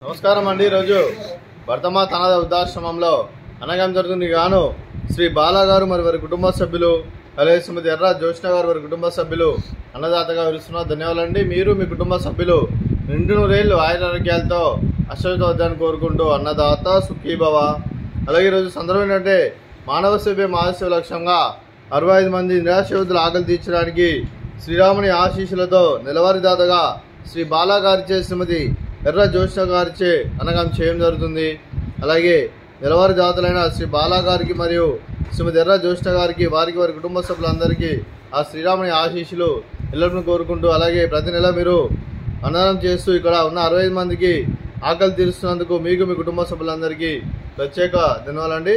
నమస్కారం అండి। ఈరోజు వర్ధమాత అనాథ వృద్ధాశ్రమంలో అనగం జరుగుతుంది గాను శ్రీ బాలా గారు మరి వారి కుటుంబ సభ్యులు అలాగే శ్రీమతి ఎర్ర జ్యోత్స్న గారు వారి కుటుంబ సభ్యులు అన్నదాతగా విలుస్తున్నారు। ధన్యవాదాలండి। మీరు మీ కుటుంబ సభ్యులు నిండు నూరేళ్లు ఆయురారోగ్యాలతో అశ్వతవద్దని కోరుకుంటూ అన్నదాత సుఖీభవ। అలాగే ఈరోజు సందర్భం ఏంటంటే మానవ సేవే మహాసేవ లక్ష్యంగా 65 మంది నిరాశ్రయుల ఆకలి తీర్చడానికి శ్రీరాముని ఆశీస్సులతో నెలవారీదాతగా శ్రీ బాలా గారిచే శ్రీమతి ఎర్ర జ్యోత్స్న గారిచే అనగం చేయడం జరుగుతుంది। అలాగే నెలవారీ దాతలైన శ్రీ బాలా గారికి మరియు శ్రీమతి ఎర్ర జ్యోత్స్న గారికి వారి కుటుంబ సభ్యులందరికీ ఆ శ్రీరాముని ఆశీస్సులు ఎల్లప్పుడూ కోరుకుంటూ అలాగే ప్రతి నెల మీరు అన్నదానం చేస్తూ ఇక్కడ ఉన్న 65 మందికి ఆకలి తీరుస్తున్నందుకు మీకు మీ కుటుంబ సభ్యులందరికీ ప్రత్యేక ధన్యవాదాలండి।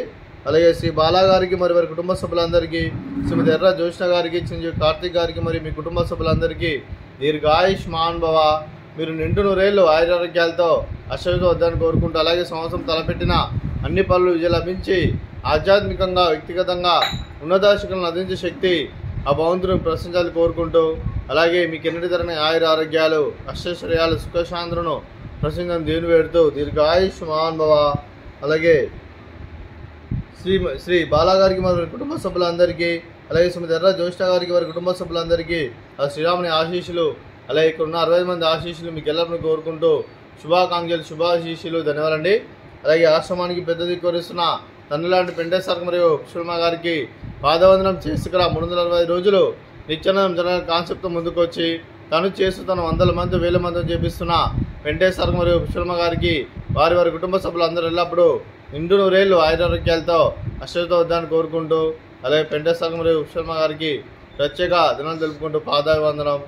అలాగే శ్రీ బాలా గారికి మరి వారి కుటుంబ సభ్యులందరికీ శ్రీమతి ఎర్ర జ్యోత్స్న గారికి చిరంజీవి కార్తీక్ గారికి మరి మీ కుటుంబ సభ్యులందరికీ దీర్ఘాయుష్మాన్ భవ। మీరు నిండు నూరేళ్లు ఆయురారోగ్యాలతో అశ్వతవద్దని కోరుకుంటూ అలాగే సంవత్సరం తలపెట్టిన అన్ని పనులు విజయం లభించి ఆధ్యాత్మికంగా వ్యక్తిగతంగా ఉన్నతాశిఖలను అందించే శక్తి ఆ భగవంతుని ప్రశంసాలు కోరుకుంటూ అలాగే మీకు ఎన్నటి తరని ఆయురారోగ్యాలు అష్టైశ్వర్యాలు సుఖశాంతులను ప్రశంసను దేవుని వేడుతూ దీర్ఘాయుష్మాన్ భవ। అలాగే శ్రీ బాలా గారికి మరి కుటుంబ సభ్యులందరికీ అలాగే శ్రీమతి ఎర్ర జ్యోత్స్న గారికి వారి కుటుంబ సభ్యులందరికీ ఆ శ్రీరాముని ఆశీస్సులు అలాగే ఇక్కడ ఉన్న 65 మంది ఆశీస్సులు మీకు ఎల్లరిని కోరుకుంటూ శుభాకాంక్షలు శుభాశీస్సులు ధన్యవాదాలండి। అలాగే ఆశ్రమానికి పెద్ద దిక్కువరిస్తున్న తండ్రి లాంటి పెంటేశ్వర మరియు పుష్పమ్మ గారికి పాదవందనం చేసి ఇక్కడ 365 రోజులు నిత్యానందం జరగని కాన్సెప్ట్తో ముందుకు వచ్చి తను చేస్తూ తను 100 మంది 1000 మంది చేపిస్తున్న పెంటేశ్వర మరియు పుష్పమ్మ గారికి వారి కుటుంబ సభ్యులందరూ ఎల్లప్పుడూ నిండు నూరేళ్లు ఆయురారోగ్యాలతో అశ్వతవద్దని కోరుకుంటూ అలాగే పెంటేశ్వర మరియు పుష్పమ్మ గారికి ప్రత్యేక దినాలు తెలుపుకుంటూ పాదాభివందనం।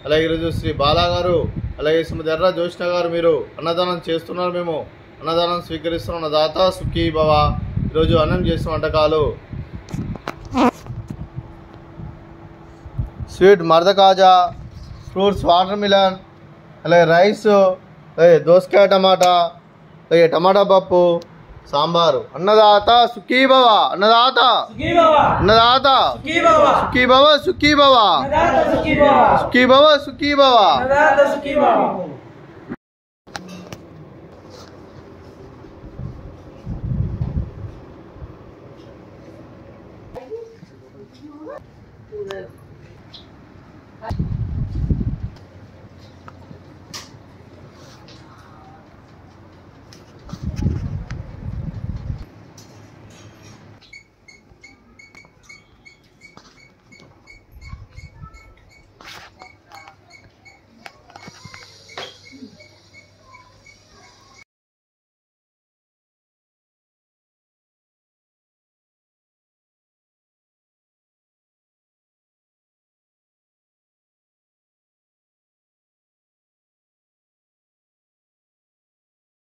అలాగే ఈరోజు శ్రీ బాలా గారు అలాగే శ్రీమతి ఎర్ర జ్యోత్స్న గారు మీరు అన్నదానం చేస్తున్నారు, మేము అన్నదానం స్వీకరిస్తున్న దాత సుఖీ భవ। ఈరోజు అన్నం చేసిన వంటకాలు స్వీట్ మర్ద కాజా, ఫ్రూట్స్ వాటర్ మిలన్, అలాగే రైస్, అలాగే దోసకాయ టమాటా, అలాగే టమాటా పప్పు, సాంబారు। అన్నదాత సుఖీ భవ, అన్నదాత అన్నదాత సుఖీ భవ సుఖీ భవ సుఖీ భవ సుఖీ భవ।